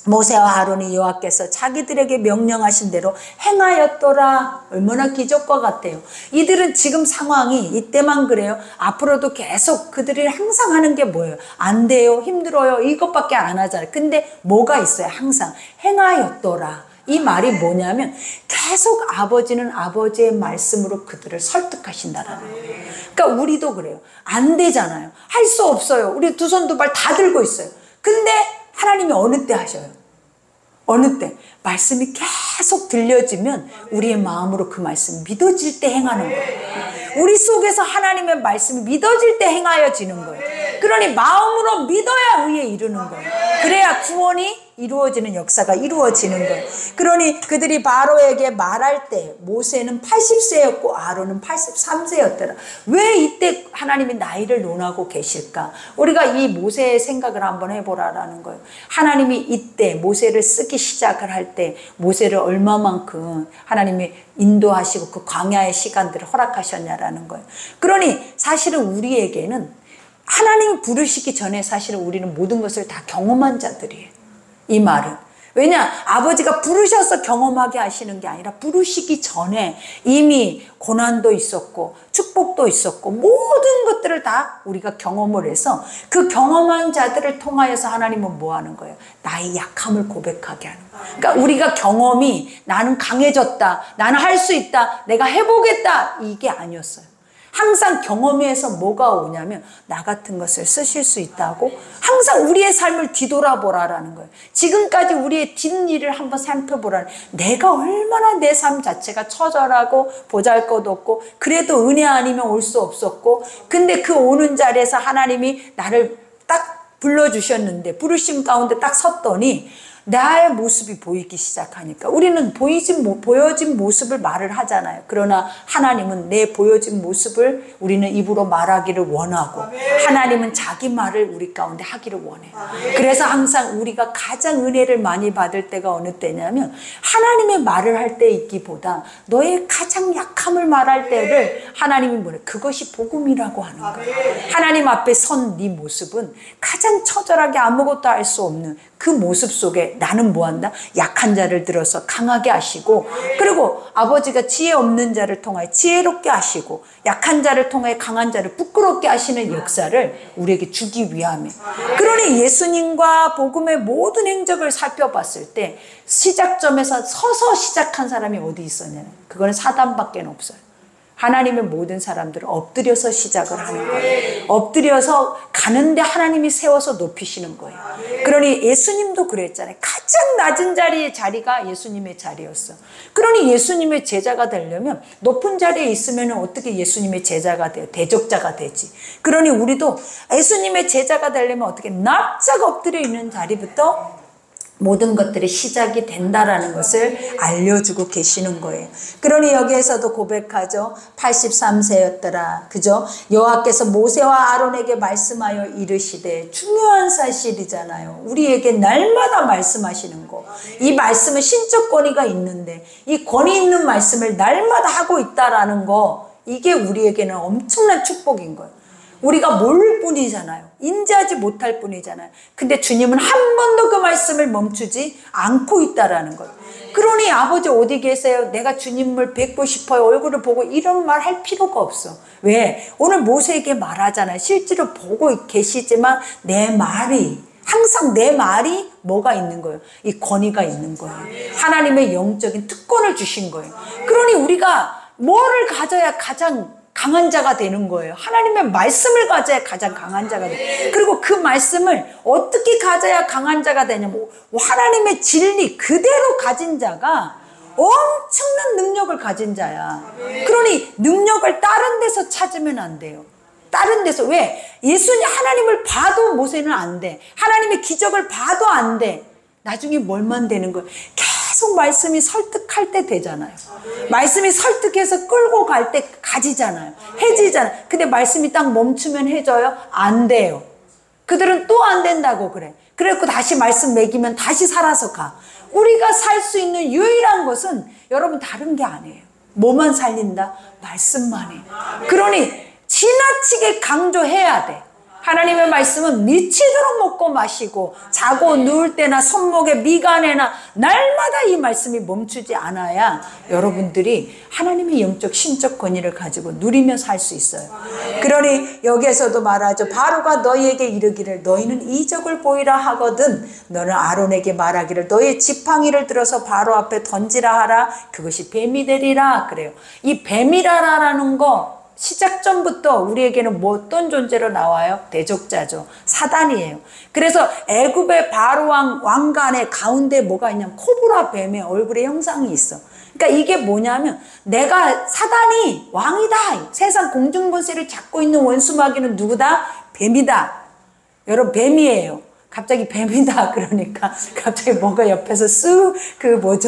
모세와 아론이 여호와께서 자기들에게 명령하신 대로 행하였더라. 얼마나 기적과 같아요. 이들은 지금 상황이 이때만 그래요? 앞으로도 계속 그들이 항상 하는 게 뭐예요? 안 돼요, 힘들어요, 이것밖에 안 하잖아요. 근데 뭐가 있어요? 항상 행하였더라. 이 말이 뭐냐면 계속 아버지는 아버지의 말씀으로 그들을 설득하신다라는 거예요. 그러니까 우리도 그래요. 안 되잖아요. 할 수 없어요. 우리 두 손 두 발 다 들고 있어요. 근데 하나님이 어느 때 하셔요? 어느 때? 말씀이 계속 들려지면 우리의 마음으로 그 말씀 믿어질 때 행하는 거예요. 우리 속에서 하나님의 말씀이 믿어질 때 행하여지는 거예요. 그러니 마음으로 믿어야 의에 이르는 거예요. 그래야 구원이 이루어지는 역사가 이루어지는 거예요. 그러니 그들이 바로에게 말할 때 모세는 80세였고 아론은 83세였더라. 왜 이때 하나님이 나이를 논하고 계실까? 우리가 이 모세의 생각을 한번 해보라라는 거예요. 하나님이 이때 모세를 쓰기 시작을 할 때 모세를 얼마만큼 하나님이 인도하시고 그 광야의 시간들을 허락하셨냐라는 거예요. 그러니 사실은 우리에게는 하나님이 부르시기 전에 사실은 우리는 모든 것을 다 경험한 자들이에요. 이 말은. 왜냐? 아버지가 부르셔서 경험하게 하시는 게 아니라 부르시기 전에 이미 고난도 있었고 축복도 있었고 모든 것들을 다 우리가 경험을 해서 그 경험한 자들을 통하여서 하나님은 뭐 하는 거예요? 나의 약함을 고백하게 하는 거예요. 그러니까 우리가 경험이 나는 강해졌다, 나는 할 수 있다, 내가 해보겠다, 이게 아니었어요. 항상 경험에서 뭐가 오냐면 나 같은 것을 쓰실 수 있다고 항상 우리의 삶을 뒤돌아보라라는 거예요. 지금까지 우리의 뒷일을 한번 살펴보라는, 내가 얼마나 내 삶 자체가 처절하고 보잘것없고 그래도 은혜 아니면 올 수 없었고, 근데 그 오는 자리에서 하나님이 나를 딱 불러주셨는데 부르심 가운데 딱 섰더니 나의 모습이 보이기 시작하니까 우리는 보여진 모습을 말을 하잖아요. 그러나 하나님은 내 보여진 모습을 우리는 입으로 말하기를 원하고 하나님은 자기 말을 우리 가운데 하기를 원해요. 그래서 항상 우리가 가장 은혜를 많이 받을 때가 어느 때냐면 하나님의 말을 할 때이기보다 너의 가장 약함을 말할 때를 하나님이 뭐래? 그것이 복음이라고 하는 거예요. 하나님 앞에 선 네 모습은 가장 처절하게 아무것도 할 수 없는 그 모습 속에 나는 뭐한다? 약한 자를 들어서 강하게 하시고, 그리고 아버지가 지혜 없는 자를 통하여 지혜롭게 하시고 약한 자를 통하여 강한 자를 부끄럽게 하시는 역사를 우리에게 주기 위함에, 그러니 예수님과 복음의 모든 행적을 살펴봤을 때 시작점에서 서서 시작한 사람이 어디 있었냐면 그거는 사단밖에 없어요. 하나님의 모든 사람들은 엎드려서 시작을 하는 거예요. 엎드려서 가는데 하나님이 세워서 높이시는 거예요. 그러니 예수님도 그랬잖아요. 가장 낮은 자리가 예수님의 자리였어. 그러니 예수님의 제자가 되려면 높은 자리에 있으면 어떻게 예수님의 제자가 돼요? 대적자가 되지. 그러니 우리도 예수님의 제자가 되려면 어떻게 납작 엎드려 있는 자리부터 모든 것들이 시작이 된다라는 것을 알려주고 계시는 거예요. 그러니 여기에서도 고백하죠. 83세였더라. 그죠? 여호와께서 모세와 아론에게 말씀하여 이르시되, 중요한 사실이잖아요. 우리에게 날마다 말씀하시는 거. 이 말씀은 신적 권위가 있는데 이 권위 있는 말씀을 날마다 하고 있다라는 거, 이게 우리에게는 엄청난 축복인 거예요. 우리가 모를 뿐이잖아요. 인지하지 못할 뿐이잖아요. 근데 주님은 한 번도 그 말씀을 멈추지 않고 있다라는 거예요. 그러니 아버지 어디 계세요? 내가 주님을 뵙고 싶어요. 얼굴을 보고 이런 말 할 필요가 없어. 왜? 오늘 모세에게 말하잖아요. 실제로 보고 계시지만 항상 내 말이 뭐가 있는 거예요? 이 권위가 있는 거예요. 하나님의 영적인 특권을 주신 거예요. 그러니 우리가 뭐를 가져야 가장 강한 자가 되는 거예요. 하나님의 말씀을 가져야 가장 강한 자가 돼요. 그리고 그 말씀을 어떻게 가져야 강한 자가 되냐면 하나님의 진리 그대로 가진 자가 엄청난 능력을 가진 자야. 그러니 능력을 다른 데서 찾으면 안 돼요. 다른 데서. 왜? 예수님 하나님을 봐도 모세는 안 돼. 하나님의 기적을 봐도 안 돼. 나중에 뭘만 되는 거예요? 계속 말씀이 설득할 때 되잖아요. 말씀이 설득해서 끌고 갈 때 가지잖아요. 해지잖아요. 근데 말씀이 딱 멈추면 해져요? 안 돼요. 그들은 또 안 된다고 그래. 그래갖고 다시 말씀 먹이면 다시 살아서 가. 우리가 살 수 있는 유일한 것은 여러분 다른 게 아니에요. 뭐만 살린다? 말씀만 해. 그러니 지나치게 강조해야 돼. 하나님의 말씀은 미치도록 먹고 마시고 자고 누울 때나 손목에 미간에나 날마다 이 말씀이 멈추지 않아야 여러분들이 하나님의 영적 신적 권위를 가지고 누리며 살 수 있어요. 그러니 여기에서도 말하죠. 바로가 너희에게 이르기를 너희는 이적을 보이라 하거든 너는 아론에게 말하기를 너의 지팡이를 들어서 바로 앞에 던지라 하라. 그것이 뱀이 되리라. 그래요. 이 뱀이라라는 거 시작점부터 우리에게는 어떤 존재로 나와요? 대적자죠. 사단이에요. 그래서 애굽의 바로 왕관의 가운데 뭐가 있냐면 코브라 뱀의 얼굴의 형상이 있어. 그러니까 이게 뭐냐면 내가 사단이 왕이다. 세상 공중권세를 잡고 있는 원수마귀는 누구다? 뱀이다. 여러분 뱀이에요. 갑자기 뱀이다 그러니까 갑자기 뭐가 옆에서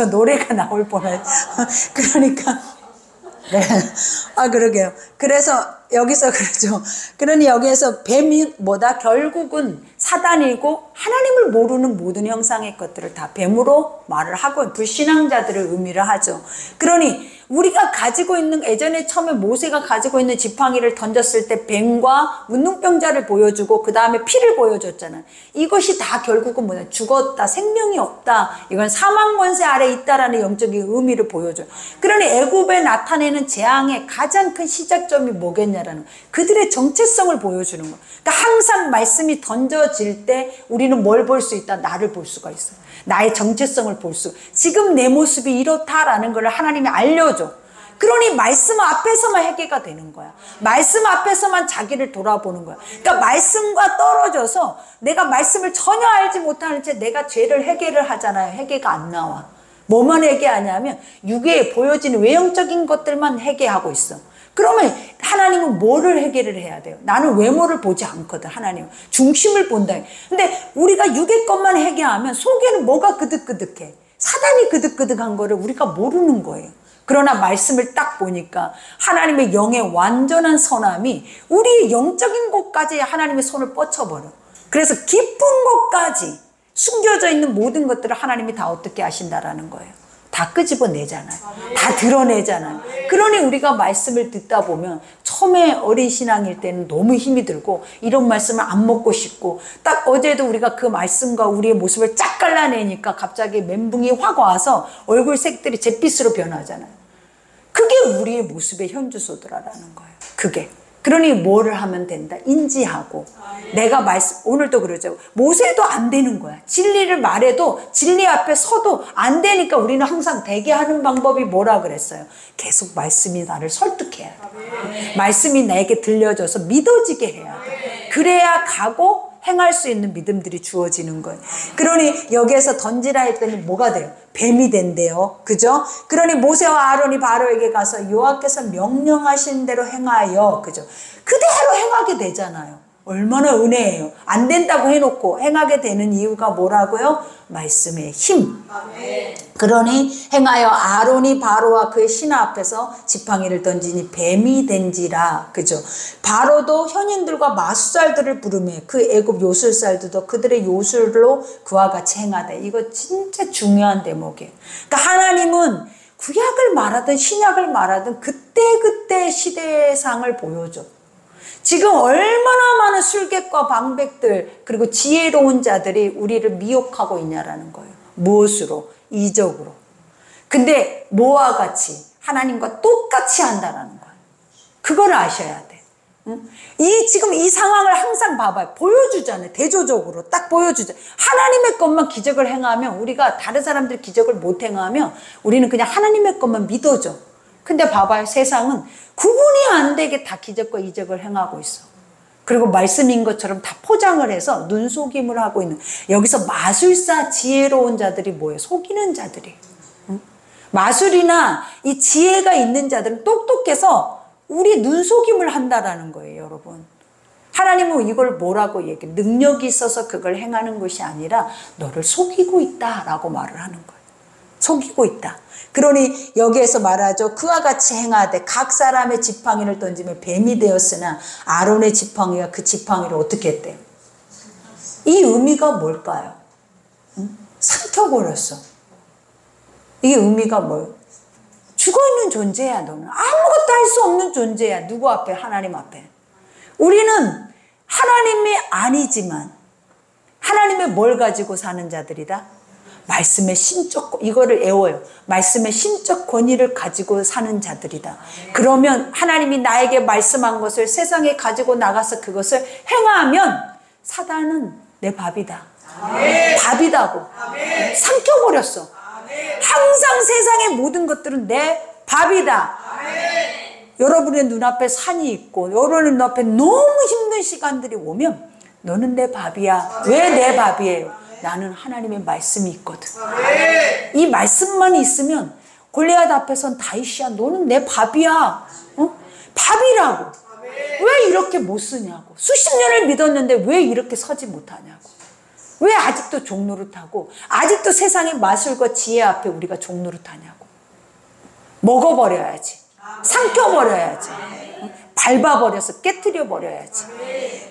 노래가 나올 뻔해. 그러니까 네. 그러게요. 그래서 여기서 그러죠. 그러니 여기에서 뱀이 뭐다? 결국은 사단이고 하나님을 모르는 모든 형상의 것들을 다 뱀으로 말을 하고 불신앙자들을 의미를 하죠. 그러니 우리가 가지고 있는 예전에 처음에 모세가 가지고 있는 지팡이를 던졌을 때 뱀과 문둥병자를 보여주고 그 다음에 피를 보여줬잖아요. 이것이 다 결국은 뭐냐? 죽었다, 생명이 없다. 이건 사망 권세 아래 있다라는 영적인 의미를 보여줘요. 그러니 애굽에 나타내는 재앙의 가장 큰 시작점이 뭐겠냐라는 거예요. 그들의 정체성을 보여주는 거예요. 그러니까 항상 말씀이 던져질 때 우리는 뭘 볼 수 있다? 나를 볼 수가 있어요. 나의 정체성을 볼 수. 지금 내 모습이 이렇다라는 걸 하나님이 알려줘. 그러니 말씀 앞에서만 회개가 되는 거야. 말씀 앞에서만 자기를 돌아보는 거야. 그러니까 말씀과 떨어져서 내가 말씀을 전혀 알지 못하는 채 내가 죄를 회개를 하잖아요. 회개가 안 나와. 뭐만 회개하냐면 육에 보여지는 외형적인 것들만 회개하고 있어. 그러면 하나님은 뭐를 해결을 해야 돼요? 나는 외모를 보지 않거든. 하나님은 중심을 본다. 근데 우리가 육의 것만 해결하면 속에는 뭐가 그득그득해? 사단이 그득그득한 거를 우리가 모르는 거예요. 그러나 말씀을 딱 보니까 하나님의 영의 완전한 선함이 우리의 영적인 곳까지 하나님의 손을 뻗쳐버려. 그래서 깊은 곳까지 숨겨져 있는 모든 것들을 하나님이 다 어떻게 하신다라는 거예요. 다 끄집어내잖아요. 다 드러내잖아요. 그러니 우리가 말씀을 듣다 보면 처음에 어린 신앙일 때는 너무 힘이 들고 이런 말씀을 안 먹고 싶고, 딱 어제도 우리가 그 말씀과 우리의 모습을 쫙 갈라내니까 갑자기 멘붕이 확 와서 얼굴 색들이 잿빛으로 변하잖아요. 그게 우리의 모습의 현주소더라라는 거예요. 그게. 그러니 뭐를 하면 된다? 인지하고. 내가 오늘도 그러죠. 모세도 안 되는 거야. 진리를 말해도 진리 앞에 서도 안 되니까 우리는 항상 되게 하는 방법이 뭐라 그랬어요? 계속 말씀이 나를 설득해야 돼. 말씀이 나에게 들려줘서 믿어지게 해야 돼. 그래야 가고 행할 수 있는 믿음들이 주어지는 거예요. 그러니 여기에서 던지라 했더니 뭐가 돼요? 뱀이 된대요. 그죠? 그러니 모세와 아론이 바로에게 가서 여호와께서 명령하신 대로 행하여, 그죠? 그대로 행하게 되잖아요. 얼마나 은혜예요. 안 된다고 해놓고 행하게 되는 이유가 뭐라고요? 말씀의 힘. 그러니 행하여 아론이 바로와 그의 신하 앞에서 지팡이를 던지니 뱀이 된지라. 그죠? 바로도 현인들과 마수살들을 부르매 그 애굽 요술살들도 그들의 요술로 그와 같이 행하되. 이거 진짜 중요한 대목이에요. 그러니까 하나님은 구약을 말하든 신약을 말하든 그때그때 시대상을 보여줘. 지금 얼마나 많은 술객과 방백들 그리고 지혜로운 자들이 우리를 미혹하고 있냐라는 거예요. 무엇으로? 이적으로. 근데 뭐와 같이? 하나님과 똑같이 한다라는 거예요. 그걸 아셔야 돼. 응? 지금 이 상황을 항상 봐봐요. 보여주잖아요. 대조적으로 딱 보여주잖아요. 하나님의 것만 기적을 행하면, 우리가 다른 사람들 기적을 못 행하면 우리는 그냥 하나님의 것만 믿어줘. 근데 봐봐요. 세상은 구분이 안 되게 다 기적과 이적을 행하고 있어. 그리고 말씀인 것처럼 다 포장을 해서 눈속임을 하고 있는. 여기서 마술사 지혜로운 자들이 뭐예요? 속이는 자들이. 응? 마술이나 이 지혜가 있는 자들은 똑똑해서 우리 눈속임을 한다라는 거예요, 여러분. 하나님은 이걸 뭐라고 얘기해요? 능력이 있어서 그걸 행하는 것이 아니라 너를 속이고 있다라고 말을 하는 거예요. 속이고 있다. 그러니 여기에서 말하죠. 그와 같이 행하되 각 사람의 지팡이를 던지며 뱀이 되었으나 아론의 지팡이가 그 지팡이를 어떻게 했대요? 이 의미가 뭘까요? 응? 삼켜버렸어. 이 의미가 뭐예요? 죽어있는 존재야. 너는 아무것도 할 수 없는 존재야. 누구 앞에? 하나님 앞에. 우리는 하나님이 아니지만 하나님의 뭘 가지고 사는 자들이다? 말씀의 신적, 이거를 애워요. 말씀의 신적 권위를 가지고 사는 자들이다. 그러면 하나님이 나에게 말씀한 것을 세상에 가지고 나가서 그것을 행하면 사단은 내 밥이다. 밥이다고. 삼켜버렸어. 항상 세상의 모든 것들은 내 밥이다. 여러분의 눈앞에 산이 있고 여러분의 눈앞에 너무 힘든 시간들이 오면 너는 내 밥이야. 왜 내 밥이에요? 나는 하나님의 말씀이 있거든. 이 말씀만 있으면 골리앗 앞에선 다윗이야. 너는 내 밥이야. 어? 밥이라고. 왜 이렇게 못 쓰냐고. 수십 년을 믿었는데 왜 이렇게 서지 못하냐고. 왜 아직도 종노릇하고 아직도 세상의 마술과 지혜 앞에 우리가 종노릇하냐고. 먹어버려야지. 삼켜버려야지. 밟아버려서 깨트려버려야지.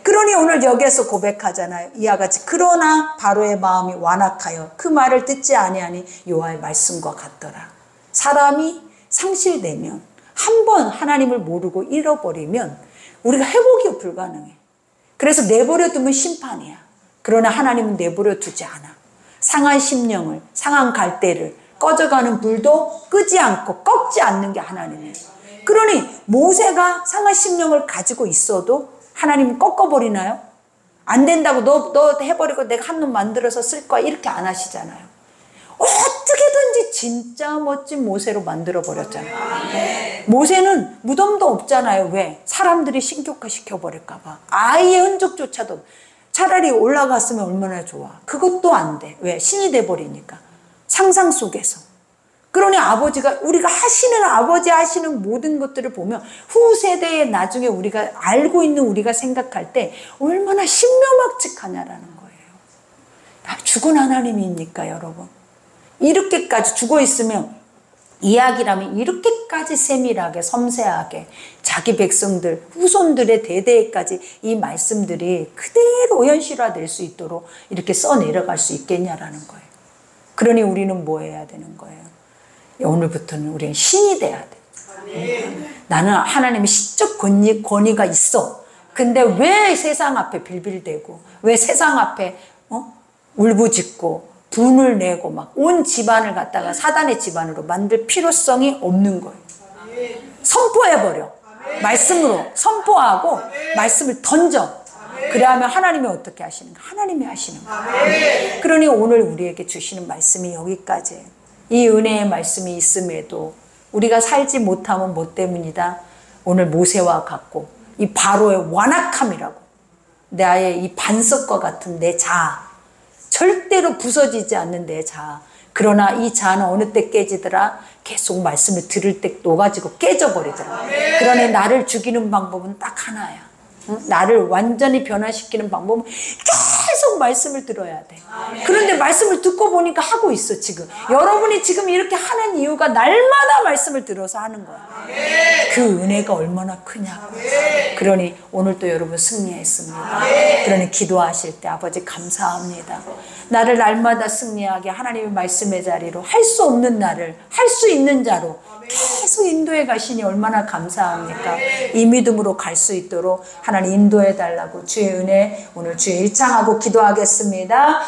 그러니 오늘 여기에서 고백하잖아요. 이와 같이 그러나 바로의 마음이 완악하여 그 말을 듣지 아니하니 여호와의 말씀과 같더라. 사람이 상실되면, 한번 하나님을 모르고 잃어버리면 우리가 회복이 불가능해. 그래서 내버려 두면 심판이야. 그러나 하나님은 내버려 두지 않아. 상한 심령을, 상한 갈대를, 꺼져가는 불도 끄지 않고 꺾지 않는 게 하나님이에요. 그러니 모세가 상한 심령을 가지고 있어도 하나님은 꺾어버리나요? 안 된다고 너 해버리고 내가 한 놈 만들어서 쓸 거야 이렇게 안 하시잖아요. 어떻게든지 진짜 멋진 모세로 만들어버렸잖아요. 모세는 무덤도 없잖아요. 왜? 사람들이 신격화시켜버릴까 봐. 아이의 흔적조차도. 차라리 올라갔으면 얼마나 좋아. 그것도 안 돼. 왜? 신이 돼버리니까. 상상 속에서. 그러니 아버지가 우리가 하시는 아버지 하시는 모든 것들을 보면 후세대에 나중에 우리가 알고 있는 우리가 생각할 때 얼마나 신묘막측하냐라는 거예요. 다 죽은 하나님입니까 여러분? 이렇게까지 죽어 있으면 이야기라면 이렇게까지 세밀하게 섬세하게 자기 백성들 후손들의 대대에까지 이 말씀들이 그대로 현실화될 수 있도록 이렇게 써내려갈 수 있겠냐라는 거예요. 그러니 우리는 뭐 해야 되는 거예요? 오늘부터는 우리는 신이 돼야 돼. 나는 하나님의 시적 권위가 있어. 근데 왜 세상 앞에 빌빌대고 왜 세상 앞에 울부짖고 분을 내고 막 온 집안을 갖다가 사단의 집안으로 만들 필요성이 없는 거예요. 선포해버려. 말씀으로 선포하고 말씀을 던져. 그래야면 하나님이 어떻게 하시는가? 하나님이 하시는 거예요. 그러니 오늘 우리에게 주시는 말씀이 여기까지예요. 이 은혜의 말씀이 있음에도 우리가 살지 못하면 뭐 때문이다? 오늘 모세와 같고 이 바로의 완악함이라고, 나의 이 반석과 같은 내 자아, 절대로 부서지지 않는 내 자아. 그러나 이 자아는 어느 때 깨지더라? 계속 말씀을 들을 때 녹아지고 깨져버리더라. 그러니 나를 죽이는 방법은 딱 하나야. 나를 완전히 변화시키는 방법은 계속 말씀을 들어야 돼. 그런데 말씀을 듣고 보니까 하고 있어 지금. 여러분이 지금 이렇게 하는 이유가 날마다 말씀을 들어서 하는 거야. 그 은혜가 얼마나 크냐. 그러니 오늘도 여러분 승리했습니다. 그러니 기도하실 때 아버지 감사합니다. 나를 날마다 승리하게 하나님의 말씀의 자리로 할 수 없는 나를 할 수 있는 자로 계속 인도해 가시니 얼마나 감사합니까? 이 믿음으로 갈 수 있도록 하나님 인도해 달라고 주의 은혜 오늘 주의 일창하고 기도하겠습니다.